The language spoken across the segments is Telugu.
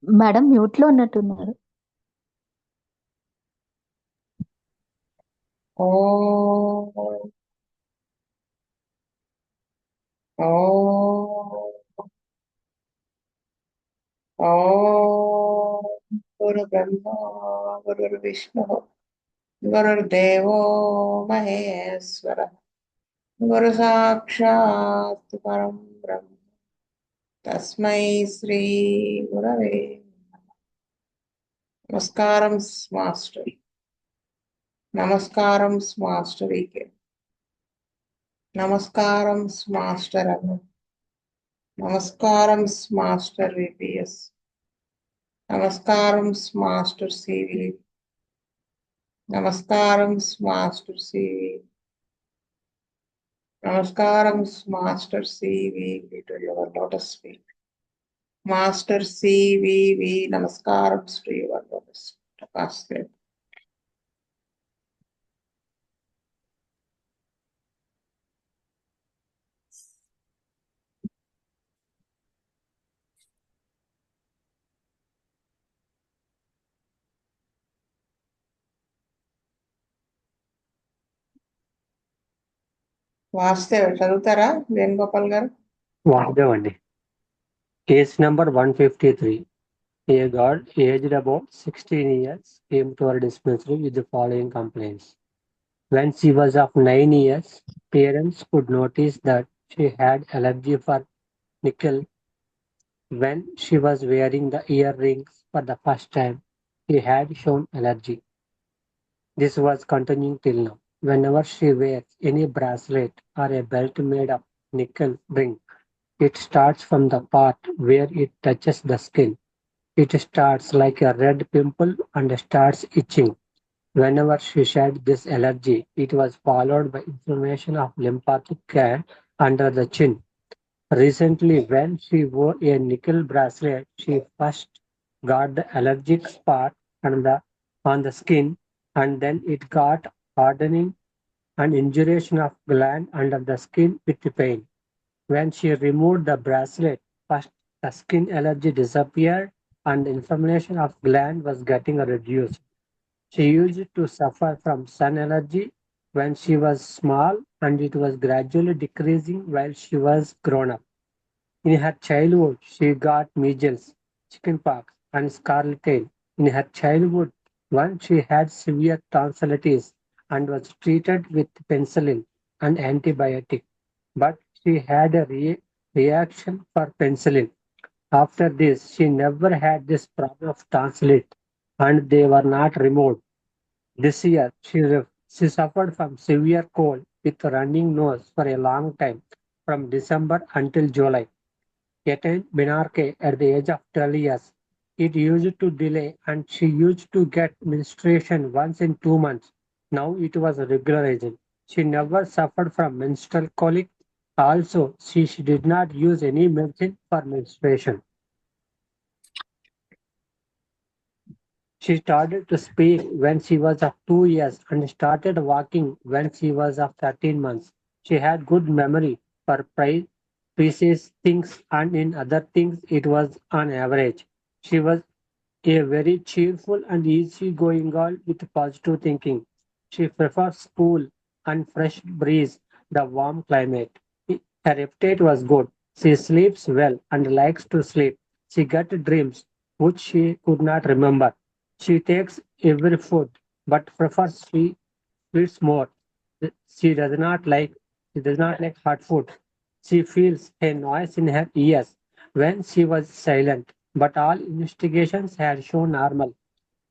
మేడం మ్యూట్ లో ఉన్నట్టున్నారు. ఓం ఓం ఓం గురు బ్రహ్మ గురు విష్ణు గురుర్దేవో మహేశ్వర గురు సాక్షాత్ పరం బ్రహ్మ తస్మై శ్రీ గురవే నమస్కారం మాస్టర్. నమస్కారం మాస్టర్కి. నమస్కారం మాస్టర్ అను. నమస్కారం మాస్టర్ విపిఎస్. నమస్కారం మాస్టర్ సివి. నమస్కారం మాస్టర్ సివి. నమస్కారం master CV to your lotus feet. Master CVV నమస్కారం టు యువర్ లోటస్ ఫీట్. వాస్తే చదువుతారా వేణుగోపాల్ గారు? వాగ్దేవండి. Case number 153. A girl aged about 16 years came to our dispensary with the following complaints. When she was of 9 years, parents could notice that she had allergy for nickel. When she was wearing the earrings for the first time, she had shown allergy. This was continuing till now. Whenever she wears any bracelet or a belt made of nickel ring, it starts from the part where it touches the skin. It starts like a red pimple and starts itching. Whenever she shed this allergy, it was followed by inflammation of lymphatic gland under the chin. Recently, when she wore a nickel bracelet, she first got the allergic spot on the skin, and then it got hardening and induration of gland under the skin with pain. When she removed the bracelet, first the skin allergy disappeared and inflammation of gland was getting reduced. She used to suffer from sun allergy when she was small and it was gradually decreasing while she was grown up. In her childhood, she got measles, chickenpox, and scarlet. In her childhood, once she had severe tonsillitis and was treated with penicillin and antibiotic, but she had a reaction for penicillin. After this, she never had this problem of tonsillitis, and they were not removed. This year, she suffered from severe cold with running nose for a long time, from December until July. Attained menarche at the age of 12 years. It used to delay and she used to get menstruation once in 2 months. Now it was regularizing. She never suffered from menstrual colic. Also, she did not use any medicine for menstruation. She started to speak when she was of 2 years and started walking when she was of 13 months. She had good memory for precise things and in other things it was on average. She was a very cheerful and easygoing girl with positive thinking. She prefers cool and fresh breeze, the warm climate. Her appetite was good. She sleeps well and likes to sleep. She got dreams which she could not remember. She takes every food but prefers sweets more. She does not like she does not like hot food. She feels a noise in her ears when she was silent, but all investigations had shown normal.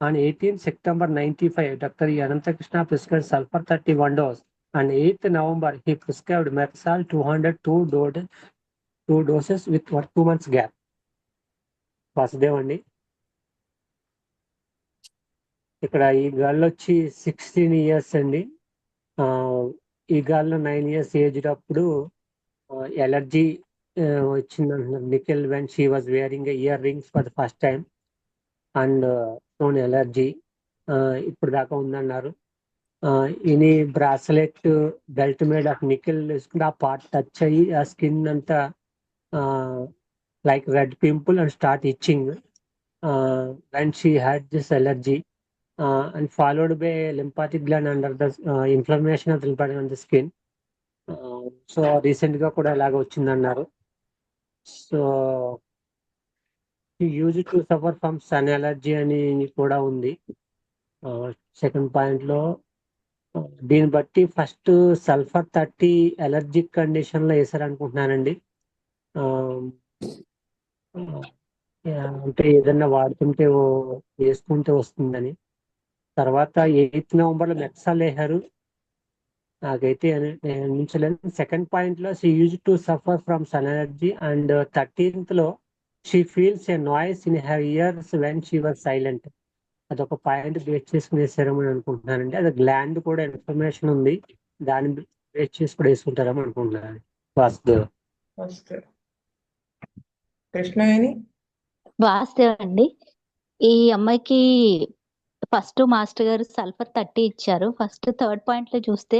On 18 September 95, Dr. Anantakrishna prescribed sulfur 31 dose. On 8th November, he prescribed Methsal 202 doses with 2 months gap. Vasudev అండి. ఇక్కడ ఈ గర్ల్ వచ్చి 16 years అండి. ఈ గర్ల్ 9 years ఏజ్ అప్పుడు ఎలర్జీ వచ్చిందంటున్నారు. Nickel when she was wearing earrings for the first time and stone allergy ఇప్పుడు దాకా ఉందన్నారు. ఇని bracelet belt made of nickel వేసుకుంటే ఆ పార్ట్ టచ్ అయ్యి ఆ స్కిన్ అంతా like red pimple and start itching. when she had this allergy, and followed by lymphatic gland under the inflammation of the lymphatic on the skin. So recent గా కూడా ఇలాగ వచ్చిందన్నారు. So use to suffer from sun allergy అని కూడా ఉంది సెకండ్ పాయింట్ లో. దీన్ని బట్టి ఫస్ట్ సల్ఫర్ 30 ఎలర్జిక్ కండిషన్ లో వేసారనుకుంటున్నానండి. అంటే ఏదన్నా వాడుతుంటే వేసుకుంటే వస్తుందని. తర్వాత 8th నవంబర్ లో మెక్సాల్ వేశారు, నాకైతే అనిపించలేదు. సెకండ్ పాయింట్ లో she use to suffer from sun allergy and 13th లో she feels a noise in her ears when she was silent. అదొక పాయింట్ బేస్ చేసుకుని వేసారేమో అనుకుంటున్నానండి. అది గ్లాండ్ కూడా ఇన్ఫర్మేషన్ ఉంది, దాన్ని బేస్ చేసి కూడా వేసుకుంటారేమో అనుకుంటున్నాను. వాసుదేవ్. కృష్ణవేణి. వాస్తవం అండి. ఈ అమ్మాయికి ఫస్ట్ మాస్టర్ గారు సల్ఫర్ 30 ఇచ్చారు. ఫస్ట్ థర్డ్ పాయింట్ లో చూస్తే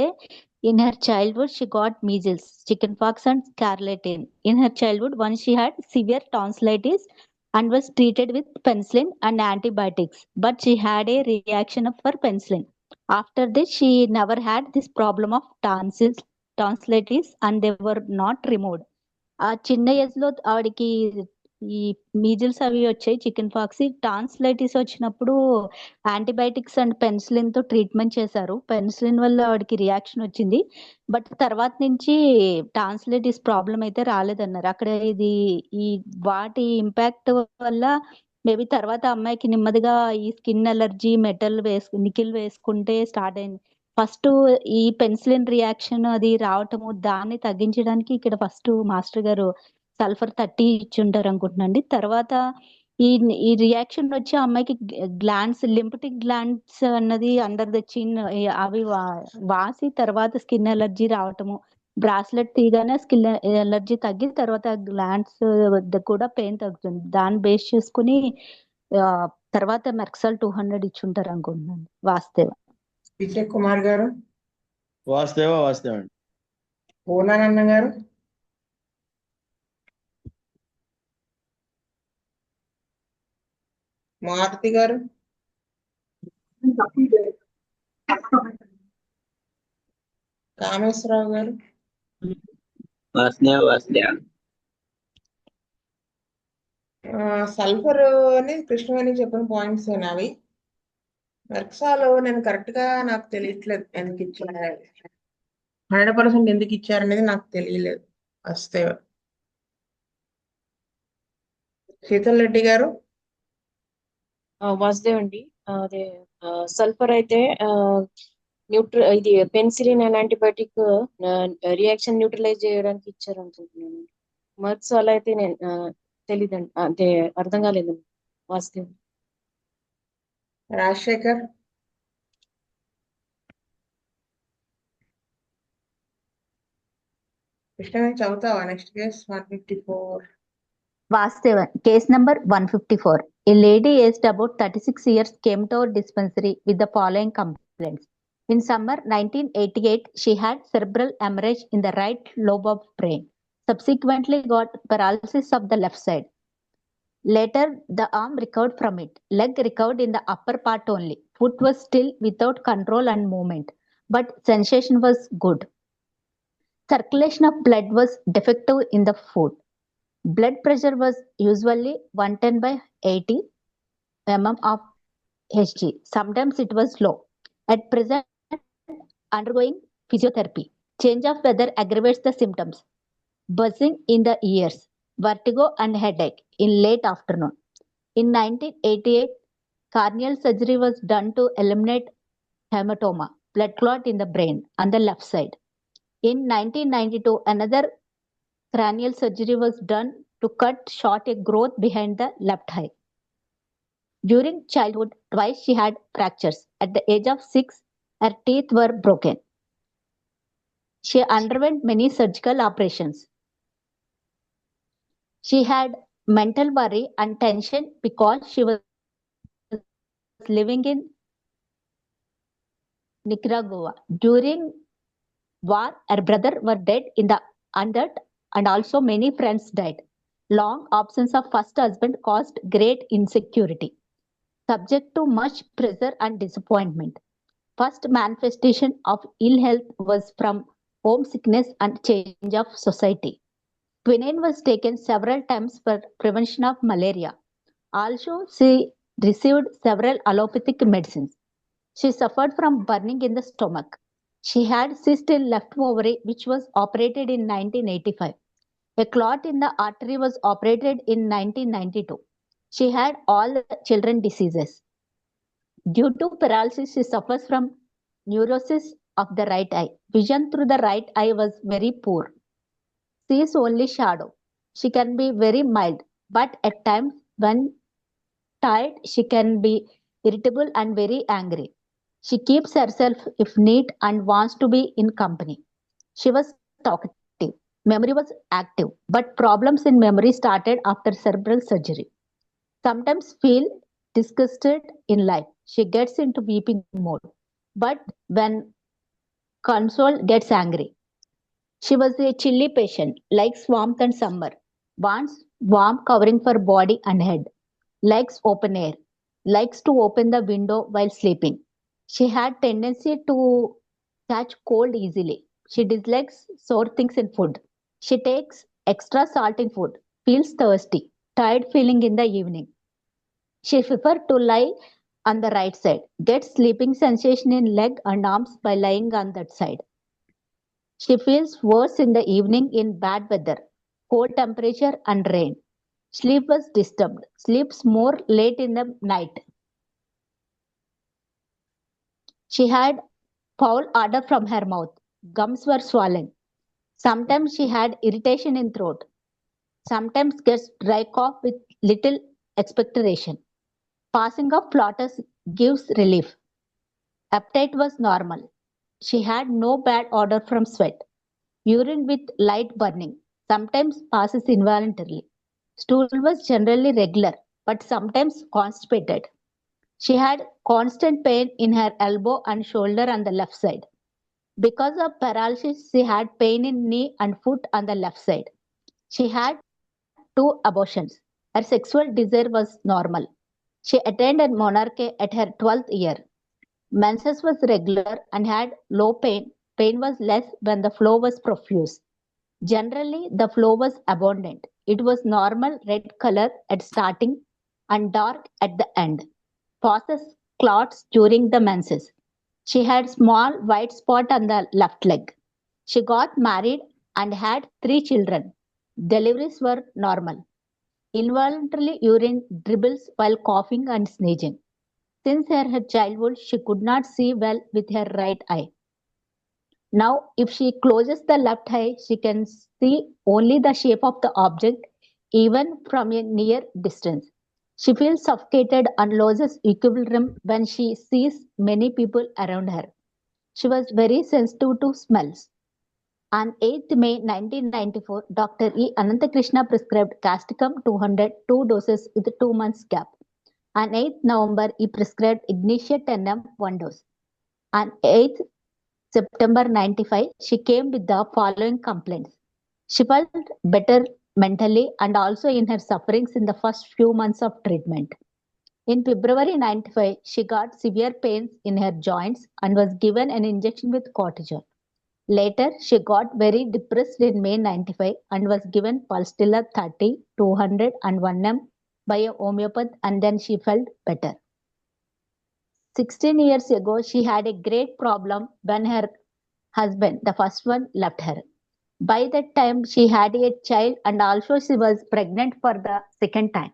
in her childhood she got measles, chicken pox and scarlatina. In her childhood one she had severe tonsillitis and was treated with penicillin and antibiotics, but she had a reaction for penicillin. After this, she never had this problem of tonsillitis, and they were not removed. ఆ చిన్న ఏజ్ లో ఆవిడకి ఈ మీజిల్స్ అవి వచ్చాయి, చికెన్ పాక్స్, టాన్సిలైటిస్ వచ్చినప్పుడు యాంటీబయాటిక్స్ అండ్ పెన్సిలిన్ తో ట్రీట్మెంట్ చేశారు. పెన్సిలిన్ వల్ల ఆవిడకి రియాక్షన్ వచ్చింది, బట్ తర్వాత నుంచి టాన్సిలైటిస్ ప్రాబ్లం అయితే రాలేదన్నారు. అక్కడ ఇది ఈ వాటి ఇంపాక్ట్ వల్ల మేబీ తర్వాత అమ్మాయికి నెమ్మదిగా ఈ స్కిన్ అలర్జీ నికిల్ వేసుకుంటే స్టార్ట్ అయింది. ఫస్ట్ ఈ పెన్సిలిన్ రియాక్షన్ అది రావటము, దాన్ని తగ్గించడానికి ఇక్కడ ఫస్ట్ మాస్టర్ గారు సల్ఫర్ 30 ఇచ్చుంటారు అనుకుంటున్నాండి. తర్వాత ఈ రియాక్షన్ వచ్చి అమ్మాయికి గ్లాండ్స్, లింపటిక్ గ్లాండ్స్ అన్నది అండర్ ద చిన్ అవి వాసి తర్వాత స్కిన్ ఎలర్జీ రావటము, బ్రాస్లెట్ తీయగానే స్కిన్ ఎలర్జీ తగ్గి తర్వాత గ్లాండ్స్ వద్ద కూడా పెయిన్ తగ్గుతుంది. దాన్ని బేస్ చేసుకుని తర్వాత మెర్క్సాల్ 200 ఇచ్చుంటారు అనుకుంటున్నాను. వాస్తవ. విజయ్ కుమార్ గారు. వాస్తవ అండి. పూర్ణానంద గారు. మారుతి గారు. కామేశ్వరరావు గారు. సల్ఫర్ అని కృష్ణవేణి చెప్పిన పాయింట్స్ అవి. మెర్క్సాల్ నేను కరెక్ట్ గా నాకు తెలియట్లేదు ఎందుకు ఇచ్చారు, 100% ఎందుకు ఇచ్చారనేది నాకు తెలియలేదు. వస్తే శీతల్ రెడ్డి గారు. వాసుదేవ్ అండి. అదే సల్ఫర్ అయితే ఇది penicillin and antibiotic reaction neutralize చేయడానికి ఇచ్చారు అనుకుంటున్నాను. మెర్క్సాల్ అయితే నేను తెలీదండి, అంటే అర్థం కాలేదండి. వాసుదేవ్. రాజశేఖర్. కృష్ణవేణి చదువుతావా నెక్స్ట్ కేస్ 154? వాస్తవ. Case number 154. A lady aged about 36 years came to our dispensary with the following complaints. In summer 1988, she had cerebral hemorrhage in the right lobe of brain. Subsequently got paralysis of the left side. Later, the arm recovered from it. Leg recovered in the upper part only. Foot was still without control and movement, but sensation was good. Circulation of blood was defective in the foot. Blood pressure was usually 110/80 mm of Hg. Sometimes it was low. At present, undergoing physiotherapy. Change of weather aggravates the symptoms. Buzzing in the ears, vertigo and headache in late afternoon. In 1988, corneal surgery was done to eliminate hematoma, blood clot in the brain on the left side. In 1992, another cranial surgery was done to cut short a growth behind the left eye. During childhood, twice she had fractures. At the age of 6, her teeth were broken. She underwent many surgical operations. She had mental worry and tension because she was living in Nicaragua. During war, her brother were dead in the under, and also many friends died. Long absence of first husband caused great insecurity, subject to much pressure and disappointment. First manifestation of ill health was from homesickness and change of society. Quinine was taken several times for prevention of malaria. Also, she received several allopathic medicines. She suffered from burning in the stomach. She had cyst in left ovary, which was operated in 1985. A clot in the artery was operated in 1992. She had all the children diseases. Due to paralysis, she suffers from neurosis of the right eye. Vision through the right eye was very poor. Sees only shadow. She can be very mild, but at times when tired, she can be irritable and very angry. She keeps herself if neat and wants to be in company. She was talkative. Memory was active, but problems in memory started after cerebral surgery. Sometimes feel disgusted in life. She gets into weeping mode. But when console gets angry, she was a chilly patient, likes warmth and summer, wants warm covering for body and head, likes open air, likes to open the window while sleeping. She had tendency to catch cold easily. She dislikes sour things in food. She takes extra salt in food, feels thirsty, tired feeling in the evening. She prefers to lie on the right side, gets sleeping sensation in leg and arms by lying on that side. She feels worse in the evening in bad weather, cold temperature and rain. Sleep was disturbed, sleeps more late in the night. She had foul odor from her mouth. Gums were swollen. Sometimes she had irritation in throat. Sometimes gets dry cough with little expectoration. Passing of flutters gives relief. Appetite was normal. She had no bad odor from sweat. Urine with light burning. Sometimes passes involuntarily. Stool was generally regular, but sometimes constipated. She had constant pain in her elbow and shoulder on the left side. Because of paralysis, she had pain in knee and foot on the left side. She had 2 abortions. Her sexual desire was normal. She attended monarchy at her 12th year. Menses was regular and had low pain. Pain was less when the flow was profuse. Generally, the flow was abundant. It was normal red color at starting and dark at the end. Pauses clots during the menses. She had small white spot on the left leg. She got married and had 3 children. Deliveries were normal. Involuntarily urine dribbles while coughing and sneezing. Since her childhood, she could not see well with her right eye. Now, if she closes the left eye, she can see only the shape of the object, even from a near distance. She feels suffocated and loses equilibrium when she sees many people around her. She was very sensitive to smells. On 8th May 1994, Dr. E. Ananthakrishna prescribed Casticum 200, 2 doses with 2 months gap. On 8th November, he prescribed Ignitia 10 1 dose. On 8th September 95, she came with the following complaints. She felt better mentally and also in her sufferings in the first few months of treatment. In February 95, she got severe pains in her joints and was given an injection with cortisone. Later, she got very depressed in May 95 and was given Pulstilla 30, 200 and 1M by a homeopath and then she felt better. 16 years ago, she had a great problem when her husband, the first one, left her. By that time, she had a child and also she was pregnant for the second time.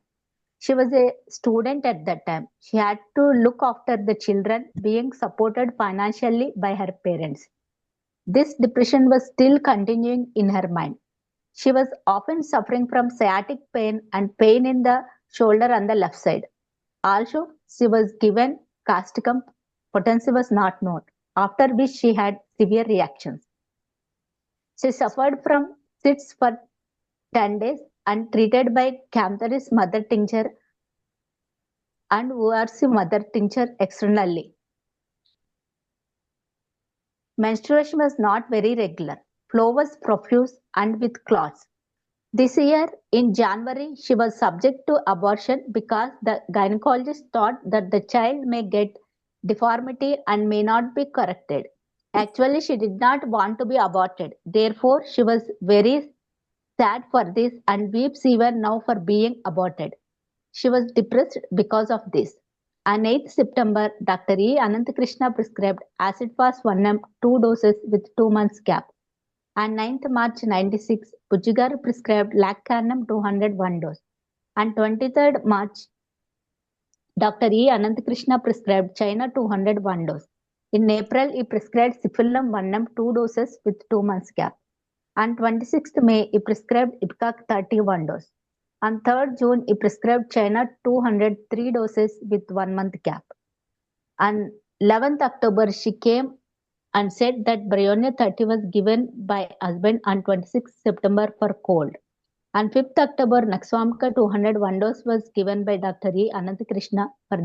She was a student at that time. She had to look after the children, being supported financially by her parents. This depression was still continuing in her mind. She was often suffering from sciatic pain and pain in the shoulder on the left side. Also, she was given Casticum. Potency was not known, after which she had severe reactions. She suffered from fits for 10 days and treated by Campharis mother tincture and ORC mother tincture externally. Menstruation was not very regular. Flow was profuse and with clots. This year, in January, she was subject to abortion because the gynecologist thought that the child may get deformity and may not be corrected. Actually, she did not want to be aborted. Therefore, she was very sad for this and weeps even now for being aborted. She was depressed because of this. On 8th September, Dr. E. Ananthakrishna prescribed acid fast 1M 2 doses with 2 months gap. On 9th March 96, Bujjigaru prescribed Laccarnum 201 dose. On 23rd March, Dr. E. Ananthakrishna prescribed China 201 dose. In April, he prescribed Cifilum 1M 2 doses with 2 months gap. On 26th May, he prescribed Ipecac 31 dose. On 3rd June, he prescribed China 203 doses with 1 month gap. On 11th October, she came and said that Brionia 30 was given by husband on 26th September for cold. On 5th October, Naxwamka 201 dose was given by Dr. E. Ananthakrishna for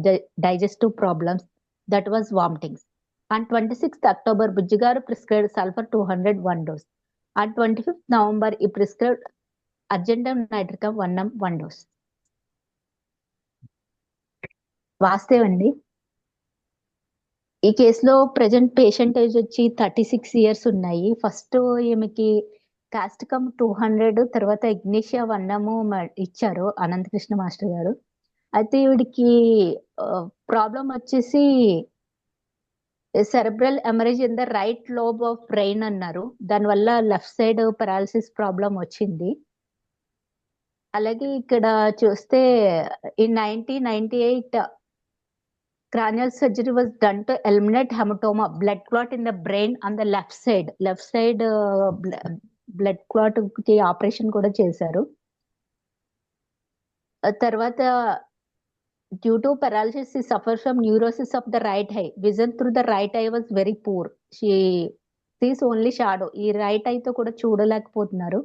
digestive problems, that was vomitings. On 26th October, Bujjigaru prescribed sulfur 201 dose. On 25th November, he prescribed Argentum nitricum 1M 1 dose. వాస్తవండి ఈ కేసులో ప్రజెంట్ పేషెంట్ ఏజ్ వచ్చి 36 ఇయర్స్ ఉన్నాయి. ఫస్ట్ ఈమెకి కాస్టికమ్ 200, తర్వాత ఇగ్నిషియా 1M ఇచ్చారు అనంతకృష్ణ మాస్టర్ గారు. అయితే ఈవిడికి ప్రాబ్లం వచ్చేసి cerebral haemorrhage in the right lobe of brain అన్నారు. దానివల్ల లెఫ్ట్ సైడ్ పెరాలసిస్ ప్రాబ్లం వచ్చింది. అలాగే ఇక్కడ చూస్తే in 1998 cranial surgery was done to eliminate hematoma, blood clot in the brain on the left side blood clot కి ఆపరేషన్ కూడా చేశారు. తర్వాత due to paralysis she suffers from neurosis of the right eye. Vision through the right eye was very poor. She sees only shadow. ఈ రైట్ ఐ తో కూడా చూడలేకపోతున్నారు.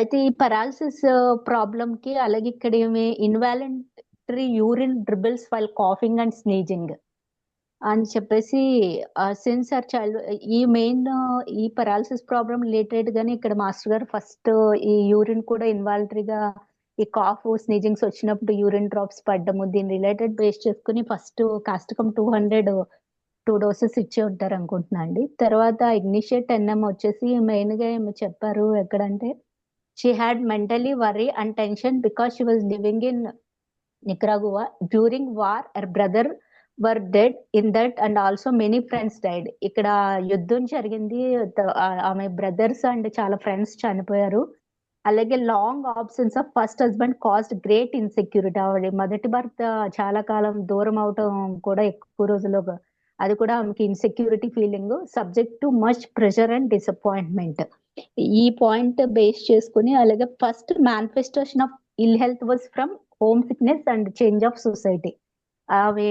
అయితే ఈ paralysis ప్రాబ్లం కి అలాగే ఇక్కడ ఏమి involuntary urine dribbles while coughing and sneezing అని చెప్పేసి సిన్స్ ఆర్ చైల్డ్ ఈ paralysis ప్రాబ్లం రిలేటెడ్ గానీ ఇక్కడ మాస్టర్ గారు ఫస్ట్ ఈ యూరిన్ కూడా ఇన్వాలంటరీగా ఈ కాఫ్ స్నీజింగ్స్ వచ్చినప్పుడు యూరిన్ డ్రాప్స్ పడ్డము దీని రిలేటెడ్ బేస్ చేసుకుని ఫస్ట్ కాస్టికమ్ 2 డోసెస్ ఇచ్చి ఉంటారు అనుకుంటున్నా అండి. తర్వాత ఇగ్నిషియా 10M వచ్చేసి మెయిన్ గా ఏమో చెప్పారు ఎక్కడంటే she had mentally worry and tension because she was living in Nicaragua during war. Her brother were dead in that and also many friends died. ఇక్కడ యుద్ధం జరిగింది, ఆమె బ్రదర్స్ అండ్ చాలా ఫ్రెండ్స్ చనిపోయారు. అలాగే long absence of first husband caused great insecurity. ఆవిడ మొదటి భర్త చాలా కాలం దూరం అవటం కూడా ఎక్కువ రోజులు అది కూడా ఆమెకి insecurity feeling, subject to much pressure and disappointment. ఈ పాయింట్ బేస్ చేసుకుని అలాగే first manifestation of ill health was from home sickness and change of society. ఆమె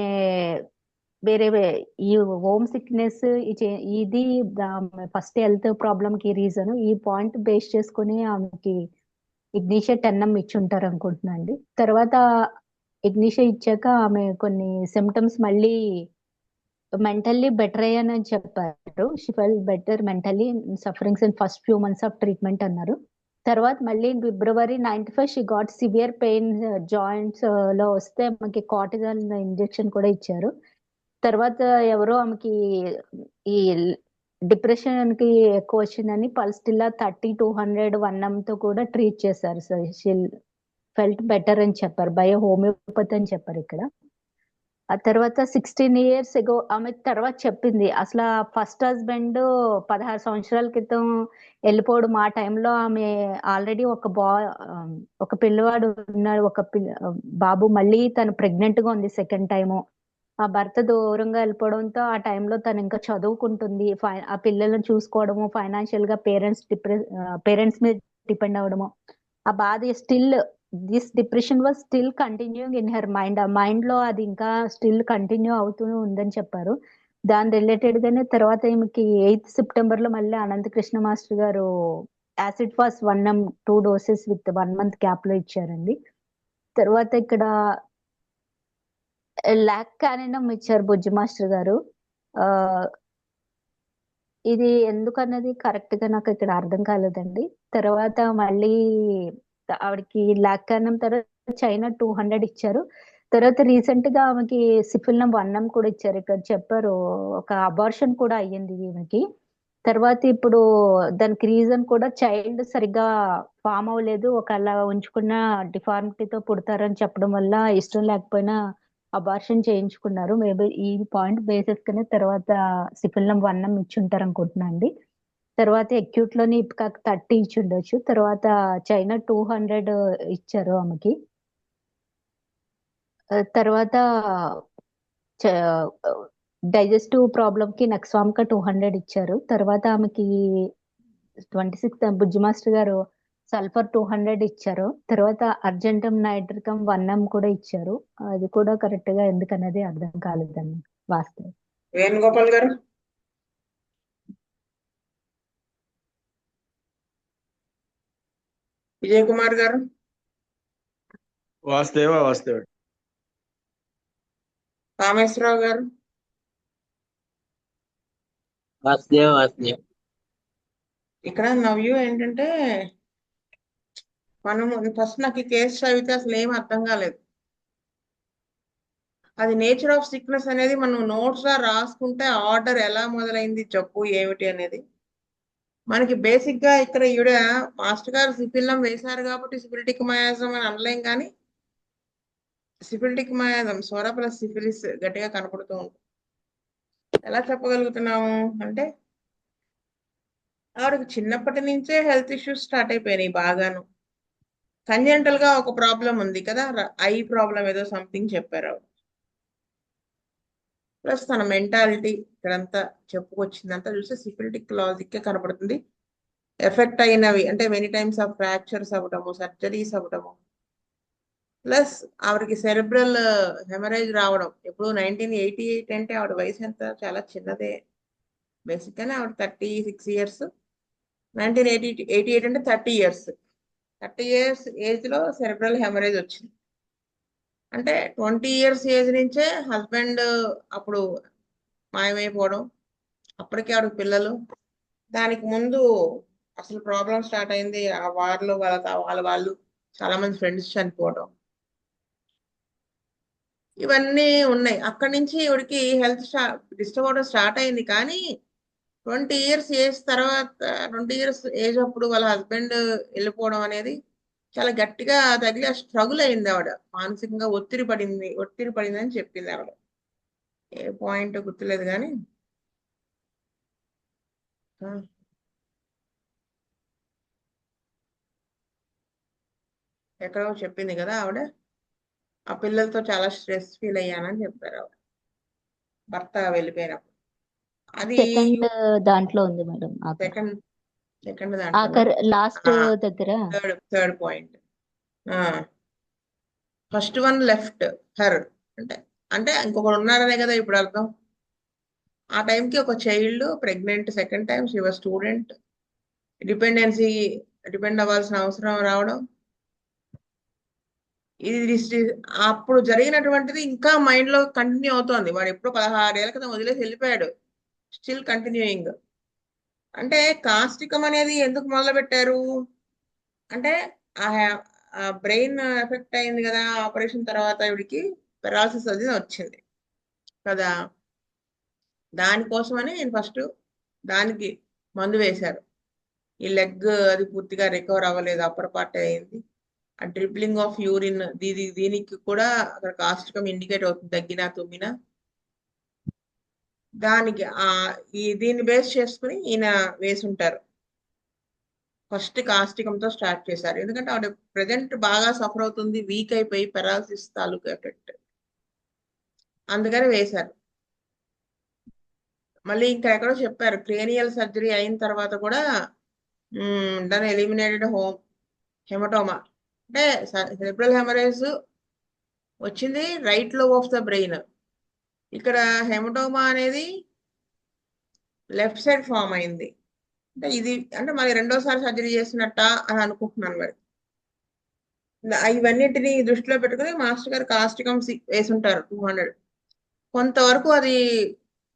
వేరే ఈ హోమ్ సిక్నెస్ ఇది ఫస్ట్ హెల్త్ ప్రాబ్లమ్ కి రీజన్. ఈ పాయింట్ బేస్ చేసుకుని ఆమెకి ఇగ్నిషియా 10M ఇచ్చి ఉంటారు అనుకుంటున్నా అండి. తర్వాత ఇగ్నిషియా ఇచ్చాక ఆమె కొన్ని సిమ్టమ్స్ మళ్ళీ మెంటల్లీ బెటర్ అయ్యానని చెప్పారు. She full better mentally sufferings in first few months of treatment అన్నారు. తర్వాత మళ్ళీ February 95 she got severe pain joints లో వస్తే మనకి కార్టిజాన్ ఇంజెక్షన్ కూడా ఇచ్చారు. తర్వాత ఎవరో ఆమెకి ఈ డిప్రెషన్ కి ఎక్కువ వచ్చిందని పల్స్టిల్లా 30, 200, 1M తో కూడా ట్రీట్ చేశారు. సో షీ ఫెల్ట్ బెటర్ అని చెప్పారు. బయో హోమియోపతి అని చెప్పారు ఇక్కడ. ఆ తర్వాత 16 years ago ఆమె తర్వాత చెప్పింది అసలు ఫస్ట్ హస్బెండ్ 16 సంవత్సరాల క్రితం వెళ్ళిపోవడం. ఆ టైంలో ఆమె ఆల్రెడీ ఒక పిల్లవాడు ఉన్నాడు, బాబు. మళ్ళీ తను ప్రెగ్నెంట్ గా ఉంది సెకండ్ టైము. ఆ భర్త దూరంగా వెళ్ళిపోవడంతో ఆ టైంలో తను ఇంకా చదువుకుంటుంది. ఆ పిల్లలను చూసుకోవడము, ఫైనాన్షియల్ గా పేరెంట్స్ మీద డిపెండ్ అవ్వడము, ఆ బాధ still this depression was still continuing in her mind. ఆ మైండ్ లో అది ఇంకా స్టిల్ కంటిన్యూ అవుతూ ఉందని చెప్పారు. దాని రిలేటెడ్ గానే తర్వాత ఈమెకి 8th September లో మళ్ళీ అనంతకృష్ణ మాస్టర్ గారు acid phos 1M 2 doses with 1 month gap లో ఇచ్చారండి. తర్వాత ఇక్కడ Laccarnum ఇచ్చారు బుజ్జి మాస్టర్ గారు. ఇది ఎందుకన్నది కరెక్ట్ గా నాకు ఇక్కడ అర్థం కాలేదండి. తర్వాత మళ్ళీ ఆవిడకి లాక్కానం తర్వాత చైనా 200 ఇచ్చారు. తర్వాత రీసెంట్ గా ఆమెకి సిఫిలినం 1M కూడా ఇచ్చారు. ఇక్కడ చెప్పారు ఒక అబార్షన్ కూడా అయ్యింది ఈమెకి. తర్వాత ఇప్పుడు దానికి రీజన్ కూడా చైల్డ్ సరిగ్గా ఫామ్ అవ్వలేదు, ఒకవేళ ఉంచుకున్న డిఫార్మిటీతో పుడతారని చెప్పడం వల్ల ఇష్టం లేకపోయినా అబార్షన్ చేయించుకున్నారు. మేబీ ఈ పాయింట్ బేసిస్ గానే తర్వాత సిఫిలినం 1M ఇచ్చి ఉంటారు అనుకుంటున్నా అండి. తర్వాత అక్యూట్ లోని ఇప్కాక్ 30 ఇచ్చి ఉండొచ్చు. తర్వాత చైనా 200 ఇచ్చారు ఆమెకి. తర్వాత డైజెస్టివ్ ప్రాబ్లమ్ కి నెక్స్వామ్కా 200 ఇచ్చారు. తర్వాత ఆమెకి 26 బుజ్జి మాస్టర్ గారు సల్ఫర్ 200 ఇచ్చారు. తర్వాత అర్జెంటమ్ నైట్రికం 1M కూడా ఇచ్చారు. అది కూడా కరెక్ట్ గా ఎందుకన్నది అర్థం కాలేదండి వాస్తవం. వేణుగోపాల్ గారు. విజయ్ కుమార్ గారు. వాస్తవ వాస్తవ కామేశ్వరరావు గారు. వాసుదేవ ఇక్కడ నా వ్యూ ఏంటంటే మనము ఫస్ట్ నాకు ఈ కేసు చదివితే అసలు ఏం అర్థం కాలేదు. అది నేచర్ ఆఫ్ సిక్నెస్ అనేది మనం నోట్స్ లా రాసుకుంటే ఆర్డర్ ఎలా మొదలైంది, జబ్బు ఏమిటి అనేది మనకి బేసిక్ గా ఇక్కడ ఈవిడ మాస్టర్ గారు సిఫిలినం వేశారు కాబట్టి సిఫిలిటిక్ మయాజం అని అనలేం, కానీ syphilitic miasm Sora plus syphilis గట్టిగా కనపడుతూ ఉంటుంది. ఎలా చెప్పగలుగుతున్నాము అంటే ఆవిడకి చిన్నప్పటి నుంచే హెల్త్ ఇష్యూస్ స్టార్ట్ అయిపోయినాయి బాగాను. కంజెంటల్ గా ఒక ప్రాబ్లం ఉంది కదా, ఐ ప్రాబ్లం ఏదో సంథింగ్ చెప్పారు ఆవిడ. ప్లస్ తన మెంటాలిటీ ఇక్కడంతా చెప్పుకొచ్చిందంతా చూస్తే సిఫిలిటిక్ లాజిక్ కనపడుతుంది. ఎఫెక్ట్ అయినవి అంటే మెనీ టైమ్స్ ఆఫ్ ఫ్రాక్చర్స్ అవ్వడము, సర్జరీస్ అవ్వడము, ప్లస్ ఆవిడకి సెరెబ్రల్ హెమరేజ్ రావడం. ఎప్పుడు 1988 అంటే ఆవిడ వయసు ఎంత, చాలా చిన్నదే. బేసిక్ గానే ఆవిడ 36 ఇయర్స్. 1988 అంటే 30 ఇయర్స్. 30 ఇయర్స్ ఏజ్ లో సెరెబ్రల్ హెమరేజ్ వచ్చింది. అంటే 20 ఇయర్స్ ఏజ్ నుంచే హస్బెండ్ అప్పుడు మాయమైపోవడం, అప్పటికే ఆవిడ పిల్లలు. దానికి ముందు అసలు ప్రాబ్లం స్టార్ట్ అయింది ఆ వార్లో, వాళ్ళు చాలా మంది ఫ్రెండ్స్ చనిపోవడం, ఇవన్నీ ఉన్నాయి. అక్కడి నుంచి ఇవిడికి హెల్త్ డిస్టర్బ్ అవడం స్టార్ట్ అయింది. కానీ 20 ఇయర్స్ ఏజ్ తర్వాత 20 ఇయర్స్ ఏజ్ అప్పుడు వాళ్ళ హస్బెండ్ వెళ్ళిపోవడం అనేది చాలా గట్టిగా తగిలి స్ట్రగుల్ అయింది ఆవిడ. మానసికంగా ఒత్తిడి పడింది అని చెప్పింది ఆవిడ. ఏ పాయింట్ గుర్తులేదు కానీ ఎక్కడో చెప్పింది కదా ఆవిడ, ఆ పిల్లలతో చాలా స్ట్రెస్ ఫీల్ అయ్యానని చెప్పారు ఆవిడ భర్త వెళ్ళిపోయినప్పుడు. అది సెకండ్ దాంట్లో ఉంది మేడం. సెకండ్ దాంట్లో ఆఖర్ లాస్ట్ దగ్గర third point. First one left her అంటే అంటే ఇంకొకరు ఉన్నారనే కదా ఇప్పుడు అర్థం. ఆ టైంకి ఒక child pregnant, second time she was student, depend అవ్వాల్సిన అవసరం రావడం, ఇది అప్పుడు జరిగినటువంటిది ఇంకా మైండ్ లో కంటిన్యూ అవుతోంది. వాడు ఎప్పుడో 16 ఏళ్ల క్రితం వదిలేసి వెళ్ళిపోయాడు, స్టిల్ కంటిన్యూయింగ్. అంటే కాస్టికం అనేది ఎందుకు మొదలు పెట్టారు అంటే ఆ బ్రెయిన్ ఎఫెక్ట్ అయింది కదా ఆపరేషన్ తర్వాత, ఇవిడికి పెరాలసిస్ అది వచ్చింది కదా. దానికోసమని నేను ఫస్ట్ దానికి మందు వేశారు. ఈ లెగ్ అది పూర్తిగా రికవర్ అవ్వలేదు, అప్పర్ పార్ట్ అయింది. ఆ డ్రిబ్లింగ్ ఆఫ్ యూరిన్ దీనికి కూడా అక్కడ కాస్టికం ఇండికేట్ అవుతుంది, తగ్గినా తుమ్మినా. దానికి దీన్ని బేస్ చేసుకుని ఈయన వేసుంటారు. ఫస్ట్ కాస్టికంతో స్టార్ట్ చేశారు, ఎందుకంటే ఆవిడ ప్రజెంట్ బాగా సఫర్ అవుతుంది, వీక్ అయిపోయి పెరాలసిస్ తాలూకు ఎఫెక్ట్, అందుకని వేశారు. మళ్ళీ ఇంకా ఎక్కడో చెప్పారు క్రేనియల్ సర్జరీ అయిన తర్వాత కూడా దాని ఎలిమినేటెడ్ హెమటోమా అంటే సెరెబ్రల్ హెమరేజ్ వచ్చింది right lobe of the brain. ఇక్కడ హెమటోమా అనేది లెఫ్ట్ సైడ్ ఫామ్ అయింది. అంటే ఇది అంటే మరి రెండోసారి సర్జరీ చేసినట్ట అని అనుకుంటున్నాను. మరి ఇవన్నిటిని దృష్టిలో పెట్టుకుని మాస్టర్ గారు కాస్టికం వేసుంటారు 200. కొంతవరకు అది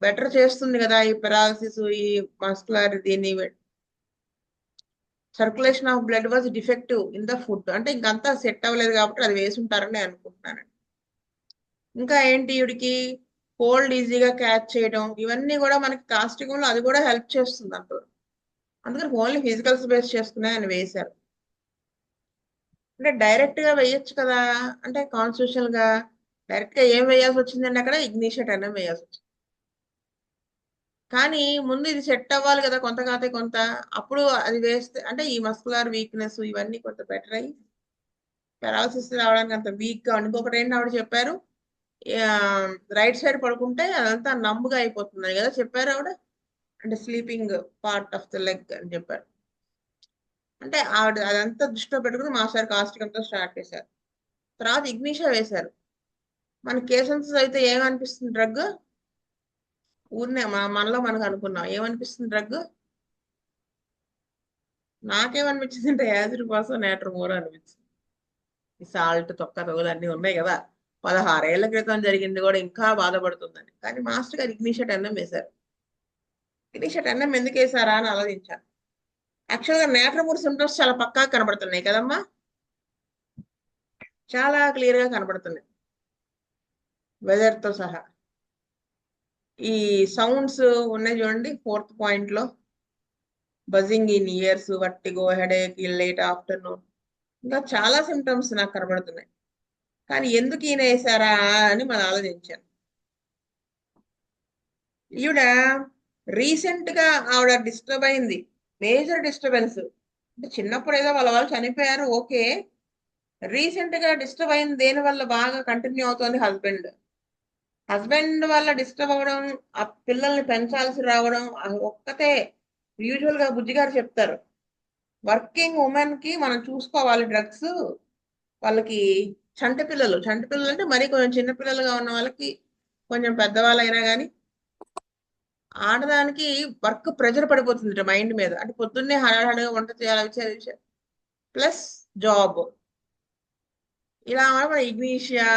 బెటర్ చేస్తుంది కదా ఈ పెరాలసిస్, ఈ మస్కులర్ దీన్ని. Circulation of blood was defective in the food, అంటే ఇంకంతా సెట్ అవ్వలేదు కాబట్టి అది వేసి ఉంటారని నేను అనుకుంటున్నాను. ఇంకా ఏంటి, వీడికి కోల్డ్ ఈజీగా క్యాచ్ చేయడం, ఇవన్నీ కూడా మనకి కాస్టికంలో అది కూడా హెల్ప్ చేస్తుంది అంటారు. అందుకని ఓన్లీ ఫిజికల్స్ బేస్ చేసుకునే ఆయన వేశారు. అంటే డైరెక్ట్ గా వేయొచ్చు కదా, అంటే కాన్స్టిట్యూషనల్ గా డైరెక్ట్ గా ఏం వేయాల్సి వచ్చిందండి, అక్కడ ఇగ్నిషియట్ అన్నం వేయాల్సి వచ్చింది. కానీ ముందు ఇది సెట్ అవ్వాలి కదా కొంత కాతే కొంత, అప్పుడు అది వేస్తే అంటే ఈ మస్కులర్ వీక్నెస్ ఇవన్నీ కొంత బెటర్ అయ్యి పెరాలసిస్ రావడానికి అంత వీక్ గా. ఇంకొకటి ఏంటి ఆవిడ చెప్పారు, రైట్ సైడ్ పడుకుంటే అదంతా నమ్ముగా అయిపోతుంది కదా చెప్పారు ఆవిడ, అంటే sleeping part of the leg అని చెప్పారు. అంటే ఆవిడ అదంతా దృష్టిలో పెట్టుకుని మాస్టర్ కాస్టికంతో స్టార్ట్ చేశారు. తర్వాత ఇగ్నిషా వేశారు. మన కేసెన్స్ అయితే ఏమనిపిస్తుంది డ్రగ్, ఊరినే మనలో మనకు అనుకున్నాం, ఏమనిపిస్తుంది డ్రగ్? నాకేమనిపించింది అంటే యాసిడ్ కోసం నేట్రమోర్ అనిపించింది. ఈ సాల్ట్ తొక్క తోలు అన్ని ఉన్నాయి కదా, 16 ఏళ్ల క్రితం జరిగింది కూడా ఇంకా బాధపడుతుందని. కానీ మాస్టర్ గారు ఇగ్నిషియట్ అన్నం వేశారు. ఇగ్నిషియట్ అన్నం ఎందుకు వేశారా అని ఆలోచించాను. యాక్చువల్గా నేట్రమోర్ సిమ్టమ్స్ చాలా పక్కా కనబడుతున్నాయి కదమ్మా, చాలా క్లియర్ గా కనబడుతున్నాయి వెదర్ తో సహా. ఈ సౌండ్స్ ఉన్నాయి చూడండి 4th పాయింట్ లో, buzzing in years, vertigo, headache, late afternoon, ఇంకా చాలా సిమ్టమ్స్ నాకు కనబడుతున్నాయి. కానీ ఎందుకు ఈయన వేసారా అని మనం ఆలోచించాను. ఈవిడ రీసెంట్ గా ఆవిడ డిస్టర్బ్ అయింది, మేజర్ డిస్టర్బెన్స్. అంటే చిన్నప్పుడు ఏదో వాళ్ళ వాళ్ళు చనిపోయారు ఓకే, రీసెంట్ గా డిస్టర్బ్ అయింది దేని వల్ల బాగా కంటిన్యూ అవుతోంది హస్బెండ్ వల్ల డిస్టర్బ్ అవ్వడం, ఆ పిల్లల్ని పెంచాల్సి రావడం, ఒక్కతే. యూజువల్ గా బుజ్జి గారు చెప్తారు, వర్కింగ్ ఉమెన్ కి మనం చూసుకోవాలి డ్రగ్స్, వాళ్ళకి చంటి పిల్లలు అంటే మరీ కొంచెం చిన్న పిల్లలుగా ఉన్న వాళ్ళకి, కొంచెం పెద్దవాళ్ళైనా కానీ ఆడదానికి వర్క్ ప్రెజర్ పడిపోతుంది మైండ్ మీద. అంటే పొద్దున్నే హడాహడిగా వంట చేయాలి ప్లస్ జాబ్, ఇలా మన ఇగ్నీషియా,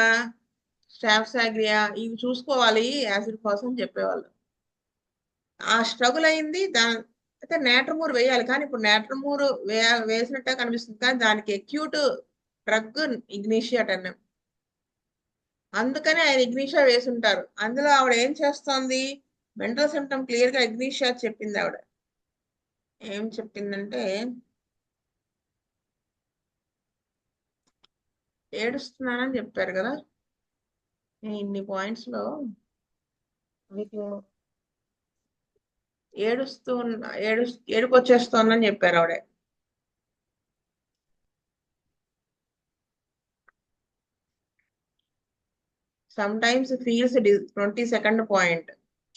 స్టాఫ్సాగ్రియా ఇవి చూసుకోవాలి యాసిడ్ కోసం చెప్పేవాళ్ళు. ఆ స్ట్రగుల్ అయింది అయితే నేట్రమూర్ వేయాలి, కానీ ఇప్పుడు నేట్రమూర్ వేసినట్టే కనిపిస్తుంది, కానీ దానికి అక్యూట్ డ్రగ్ ఇగ్నీషియా అన్నం. అందుకని ఆయన ఇగ్నీషియా వేసుంటారు. అందులో ఆవిడ ఏం చేస్తోంది, మెంటల్ సిమ్టమ్ క్లియర్ గా ఇగ్నీషియా చెప్పింది. ఆవిడ ఏం చెప్పిందంటే, ఏడుస్తున్నానని చెప్పారు కదా, ఇన్ని పాయింట్స్ లో మీకు ఏడుపు వచ్చేస్తోందని చెప్పారు ఆవిడ. Sometimes feels 22nd point,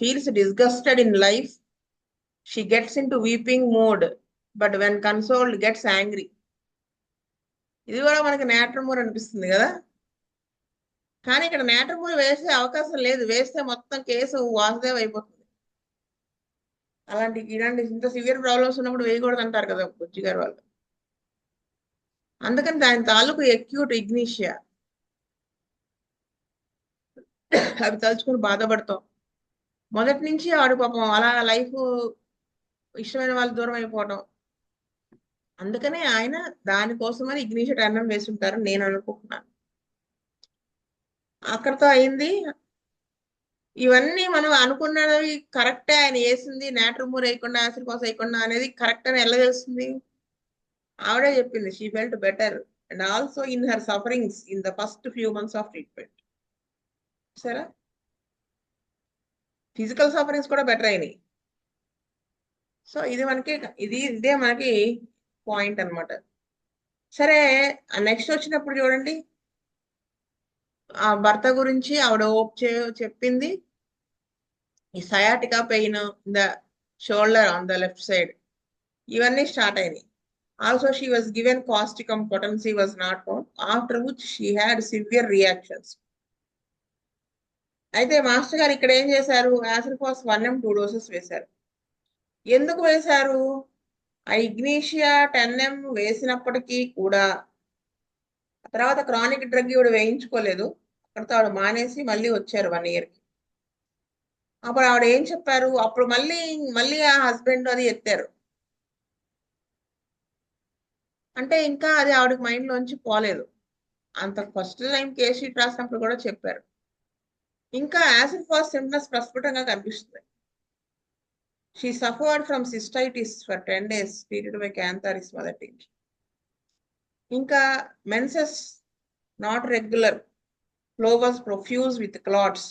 feels disgusted in life. She gets into weeping mode, but when consoled gets angry. ఇది కూడా మనకి నేట్రమూర్ అనిపిస్తుంది కదా, కానీ ఇక్కడ నేట్రమూర్ వేసే అవకాశం లేదు, వేస్తే మొత్తం కేసు వాసుదేవ్ అయిపోతుంది. ఇలాంటి ఇంత సివియర్ ప్రాబ్లమ్స్ ఉన్నప్పుడు వేయకూడదు అంటారు కదా బుజ్జి గారు వాళ్ళు. అందుకని దాని తాలూకు అక్యూట్ ఇగ్నీషియా, అవి తలుచుకుని బాధపడతాం. మొదటి నుంచి ఆవిడ పాపం అలా లైఫ్ ఇష్టమైన వాళ్ళు దూరం అయిపోవడం, అందుకనే ఆయన దానికోసమని ఇగ్నిషియట్ అన్నం వేసుంటారని నేను అనుకుంటున్నాను. అక్కడతో అయింది. ఇవన్నీ మనం అనుకున్నవి కరెక్టే, ఆయన వేసింది నేట్రమూర్ వేయకుండా యాసిడ్ కోసం వేయకుండా అనేది కరెక్ట్ అని ఎలా తెలుస్తుంది? ఆవిడే చెప్పింది, she felt better and also in her sufferings in the first few months of treatment. సరే, ఫిజికల్ సఫరింగ్స్ కూడా బెటర్ అయినాయి. సో ఇదే మనకి పాయింట్ అన్నమాట. సరే, నెక్స్ట్ వచ్చినప్పుడు చూడండి, ఆ భర్త గురించి ఆవిడ చెప్పింది, ఈ sciatica pain, the shoulder on the left side, ఇవన్నీ స్టార్ట్ అయినాయి. Also she was given Causticum, potency was not found, after which she had severe reactions. అయితే మాస్టర్ గారు ఇక్కడ ఏం చేశారు, యాసిడ్ ఫాస్ 1M 2 doses వేశారు. ఎందుకు వేశారు? ఆ ఇగ్నీషియా 10M వేసినప్పటికీ కూడా తర్వాత క్రానిక్ డ్రగ్ ఇవిడ వేయించుకోలేదు, అక్కడితో ఆవిడ మానేసి మళ్ళీ వచ్చారు 1 year కి. అప్పుడు ఆవిడ ఏం చెప్పారు, అప్పుడు మళ్ళీ మళ్ళీ ఆ హస్బెండ్ అది ఎత్తారు. అంటే ఇంకా అది ఆవిడకి మైండ్ లోంచి పోలేదు. అంత ఫస్ట్ టైం కేస్ షీట్ రాసినప్పుడు కూడా చెప్పారు. ఇంకా యాసిడ్ ఫాస్ సింప్టమ్స్ ప్రస్ఫుటంగా కనిపిస్తుంది. She suffered from cystitis for 10 days treated by Cantharis mother teach. ఇంకా menses not regular, flow was profuse with clots.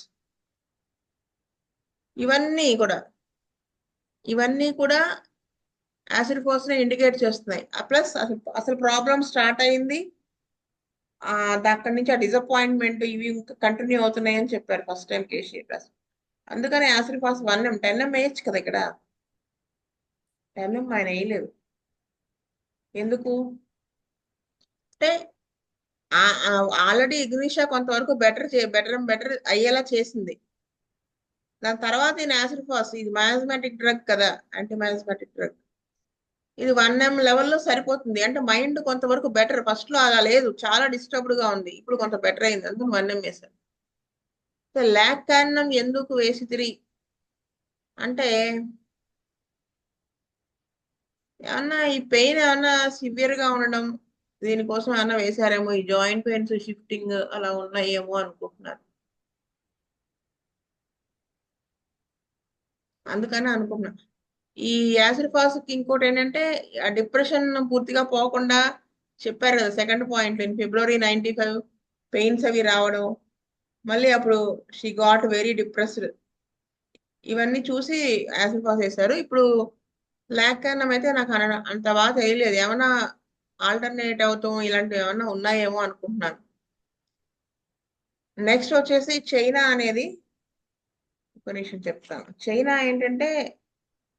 ఇవన్నీ కూడా యాసిడ్ ఫాస్ ని ఇండికేట్ చేస్తున్నాయి. ప్లస్ అసలు ప్రాబ్లం స్టార్ట్ అయింది అక్కడి నుంచి ఆ డిసప్పాయింట్మెంట్ ఇవి ఇంకా కంటిన్యూ అవుతున్నాయి అని చెప్పారు ఫస్ట్ టైం కేసీ ప్లస్. అందుకని యాసిడ్ ఫాస్ 1M 10M వేయచ్చు కదా, ఇక్కడ 10M ఆయన వేయలేదు. ఎందుకు అంటే ఆల్రెడీ ఇగ్నిషా కొంతవరకు బెటర్ అయ్యేలా చేసింది. దాని తర్వాత ఈ యాసిడ్ ఫాస్, ఇది మ్యాథమెటిక్ డ్రగ్ కదా, యాంటీ మ్యాథమెటిక్ డ్రగ్. ఇది 1M లెవెల్లో సరిపోతుంది. అంటే మైండ్ కొంతవరకు బెటర్. ఫస్ట్ లో అలా లేదు, చాలా డిస్టర్బ్డ్ గా ఉంది, ఇప్పుడు కొంత బెటర్ అయింది, అందుకు 1M వేశారు. ల్యాక్ కారణం ఎందుకు వేసితిరి అంటే ఏమన్నా ఈ పెయిన్ ఏమన్నా సివియర్ గా ఉండడం, దీనికోసం ఏమన్నా వేశారేమో, ఈ జాయింట్ పెయిన్స్ షిఫ్టింగ్ అలా ఉన్నాయేమో అనుకుంటున్నారు. అందుకని అనుకున్నా. ఈ యాసిడ్ ఫాస్ కి ఇంకోటి ఏంటంటే ఆ డిప్రెషన్ పూర్తిగా పోకుండా చెప్పారు కదా second point, in February 95 pains అవి రావడం, మళ్ళీ అప్పుడు షీ గాట్ వెరీ డిప్రెస్డ్. ఇవన్నీ చూసి యాసిడ్ ఫాస్ వేశారు. ఇప్పుడు ల్యాక్ కారణం అయితే నాకు అంత బాగా తెలియలేదు, ఏమన్నా ఆల్టర్నేట్ అవుతాం ఇలాంటివి ఏమన్నా ఉన్నాయేమో అనుకుంటున్నాను. నెక్స్ట్ వచ్చేసి చైనా అనేది, ఒక నిమిషం చెప్తాను. చైనా ఏంటంటే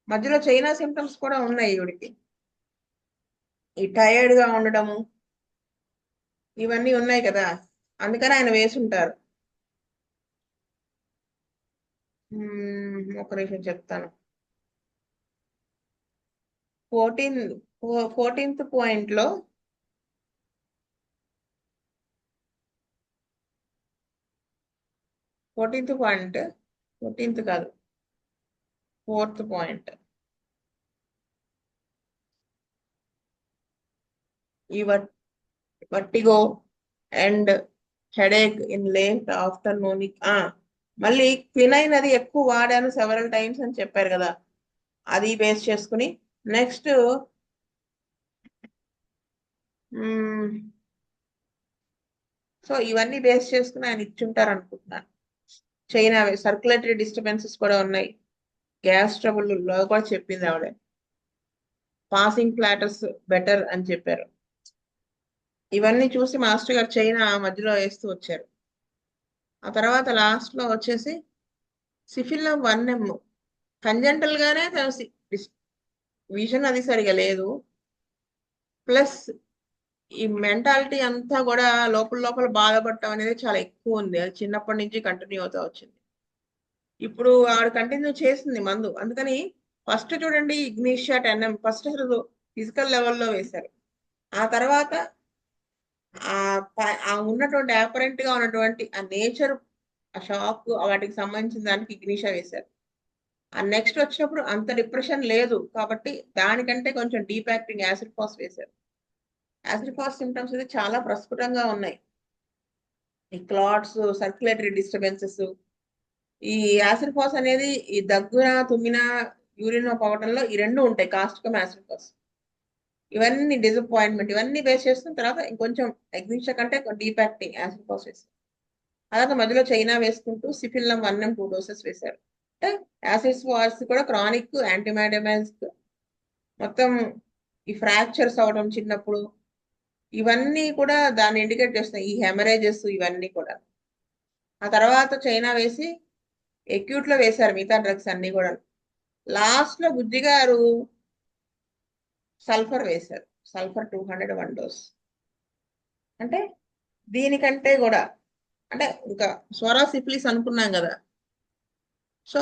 మధ్యలో చైనా సిమ్టమ్స్ కూడా ఉన్నాయి ఈవిడికి. ఈ టైర్డ్ గా ఉండడము ఇవన్నీ ఉన్నాయి కదా, అందుకని ఆయన వేసుంటారు. ఒక నిమిషం చెప్తాను. 14th పాయింట్ లో 14th పాయింట్, 14th కాదు 4th పాయింట్, ఈ vertigo and headache in late afternoon. మళ్ళీ క్వినైన్ అది ఎక్కువ వాడాను సెవెరల్ టైమ్స్ అని చెప్పారు కదా, అది బేస్ చేసుకుని. నెక్స్ట్ సో ఇవన్నీ బేస్ చేసుకుని ఆయన ఇచ్చుంటారు అనుకుంటున్నాను. చైనా సర్క్యులేటరీ డిస్టర్బెన్సెస్ కూడా ఉన్నాయి, గ్యాస్ ట్రబుల్ లో కూడా చెప్పింది ఆవిడ. పాసింగ్ ప్లాటర్స్ బెటర్ అని చెప్పారు. ఇవన్నీ చూసి మాస్టర్ గారు చైనా మధ్యలో వేస్తూ వచ్చారు. ఆ తర్వాత లాస్ట్ లో వచ్చేసి సిఫిల్లో 1M కంజెంటల్ గానే విజన్ అది సరిగా లేదు, ప్లస్ ఈ మెంటాలిటీ అంతా కూడా లోపల బాధపడటం అనేది చాలా ఎక్కువ ఉంది. అది చిన్నప్పటి నుంచి కంటిన్యూ అవుతా వచ్చింది. ఇప్పుడు ఆవిడ కంటిన్యూ చేసింది మందు. అందుకని ఫస్ట్ చూడండి ఇగ్నిషియా 10M ఫస్ట్ అసలు ఫిజికల్ లెవెల్లో వేశారు. ఆ తర్వాత ఆ ఉన్నటువంటి అపరెంట్ గా ఉన్నటువంటి ఆ నేచర్, ఆ షాక్, వాటికి సంబంధించిన దానికి ఇగ్నిషియా వేశారు. ఆ నెక్స్ట్ వచ్చినప్పుడు అంత డిప్రెషన్ లేదు కాబట్టి దానికంటే కొంచెం డీప్ యాక్టింగ్ యాసిడ్ ఫాస్ వేశారు. యాసిడ్ ఫాస్ సిమ్టమ్స్ అయితే చాలా ప్రస్ఫుటంగా ఉన్నాయి. ఈ క్లాట్స్, సర్క్యులేటరీ డిస్టర్బెన్సెస్. ఈ యాసిడ్ ఫాస్ అనేది ఈ దగ్గున, తుమ్మిన, యూరిన్ పోవడంలో ఈ రెండు ఉంటాయి, కాస్టికం, యాసిడ్ ఫాస్. ఇవన్నీ డిసప్పాయింట్మెంట్ ఇవన్నీ బేస్ చేసుకున్న తర్వాత ఇంకొంచెం ఎగ్నిషా కంటే డీప్ యాక్టింగ్ యాసిడ్ ఫాస్ వేశారు. తర్వాత మధ్యలో చైనా వేసుకుంటూ సిఫిల్లం 1M 2 డోసెస్ వేశారు. అంటే యాసిడ్ ఫాస్ కూడా క్రానిక్, యాంటీమైడమైన్స్, మొత్తం ఈ ఫ్రాక్చర్స్ అవడం చిన్నప్పుడు, ఇవన్నీ కూడా దాన్ని ఇండికేట్ చేస్తున్నాయి, ఈ హెమరేజెస్ ఇవన్నీ కూడా. ఆ తర్వాత చైనా వేసి ఎక్యూట్ లో వేశారు మిగతా డ్రగ్స్ అన్ని కూడా. లాస్ట్ లో బుజ్జి గారు సల్ఫర్ వేశారు, సల్ఫర్ 201 డోస్. అంటే దీనికంటే కూడా అంటే ఇంకా స్వరా సిఫిలిస్ అనుకున్నాం కదా, సో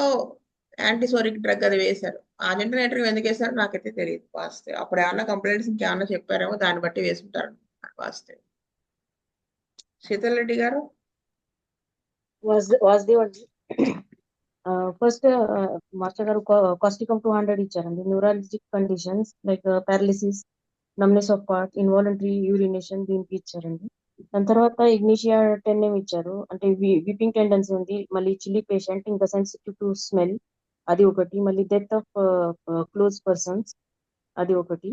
యాంటీసోరిక్ డ్రగ్ అది వేశారు. ఆర్జెంటినేటర్ ఎందుకు వేశారు నాకైతే తెలియదు వాస్తే. అప్పుడు ఏమన్నా కంప్లైంట్స్ ఇంకేమన్నా చెప్పారేమో, దాన్ని బట్టి వేసుంటారు వాస్తే. శీతల్ రెడ్డి గారు. వాసుదేవ్ అండి, ఫస్ట్ మాస్టర్ గారు కాస్టికమ్ 200 ఇచ్చారండి. Neurologic conditions like paralysis, numbness of part, involuntary urination దీనికి ఇచ్చారండి. దాని తర్వాత ఇగ్నిషియా 10 ఏమి ఇచ్చారు అంటే విపింగ్ టెండెన్సీ ఉంది, మళ్ళీ చిల్లీ పేషెంట్, ఇంకా సెన్సిటివ్ టు స్మెల్ అది ఒకటి, మళ్ళీ డెత్ ఆఫ్ క్లోజ్ పర్సన్స్ అది ఒకటి.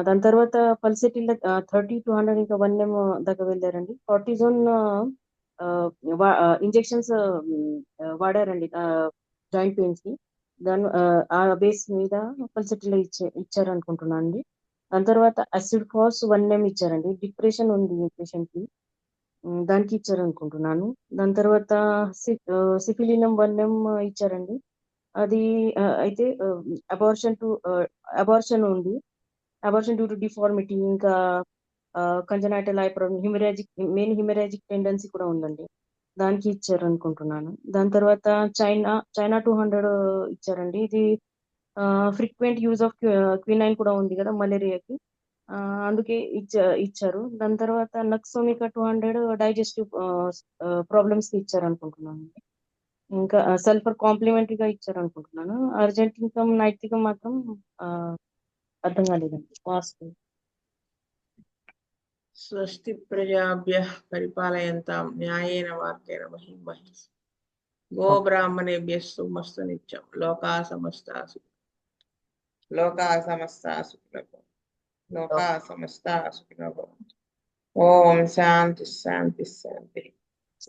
దాని తర్వాత పల్సెటిల్ 30 to 100 ఇంకా 1 దాకా వెళ్ళారండి. కార్టిజోన్ ఇంజెక్షన్స్ వాడారండి జాయింట్ పెయిన్స్ కి. దాని ఆ బేస్ మీద పల్సెటిల్ ఇచ్చారు అనుకుంటున్నాను అండి. దాని తర్వాత అసిడ్ ఫాస్ 1 ఇచ్చారండి. డిప్రెషన్ ఉంది పేషెంట్ కి, దానికి ఇచ్చారు అనుకుంటున్నాను. దాని తర్వాత సిఫిలినం 1 ఇచ్చారండి. అది అయితే అబార్షన్ ఉంది, అబార్షన్ డ్యూ టు డిఫార్మిటీ, ఇంకా కంజనైటల్ హిమరాజిక్ మెయిన్ హిమరాజిక్ టెండెన్సీ కూడా ఉందండి, దానికి ఇచ్చారు అనుకుంటున్నాను. దాని తర్వాత చైనా 200 ఇచ్చారండి. ఇది ఫ్రీక్వెంట్ యూజ్ ఆఫ్ క్వినైన్ కూడా ఉంది కదా మలేరియాకి, అందుకే ఇచ్చారు. దాని తర్వాత నక్సోమికా 200 డైజెస్టివ్ ప్రాబ్లమ్స్ కి ఇచ్చారు అనుకుంటున్నాను. ఇంకా సల్ఫర్ కాంప్లిమెంటరీగా ఇచ్చారు అనుకుంటున్నాను. అర్జెంటికం నైతికం మాత్రం అర్థం కాలేదండి. వాస్తు స్వస్తి ప్రజాభ్యః పరిపాలయంతాం న్యాయేన మార్గేణ మహిం మహిషి గో బ్రాహ్మణేభ్యः శుభమస్తు నిత్యం లోకా సమస్తా సుఖినో భవంతు. ఓం శాంతి శాంతి శాంతి.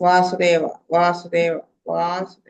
వాసుదేవ వాసుదేవ వాసుదేవ.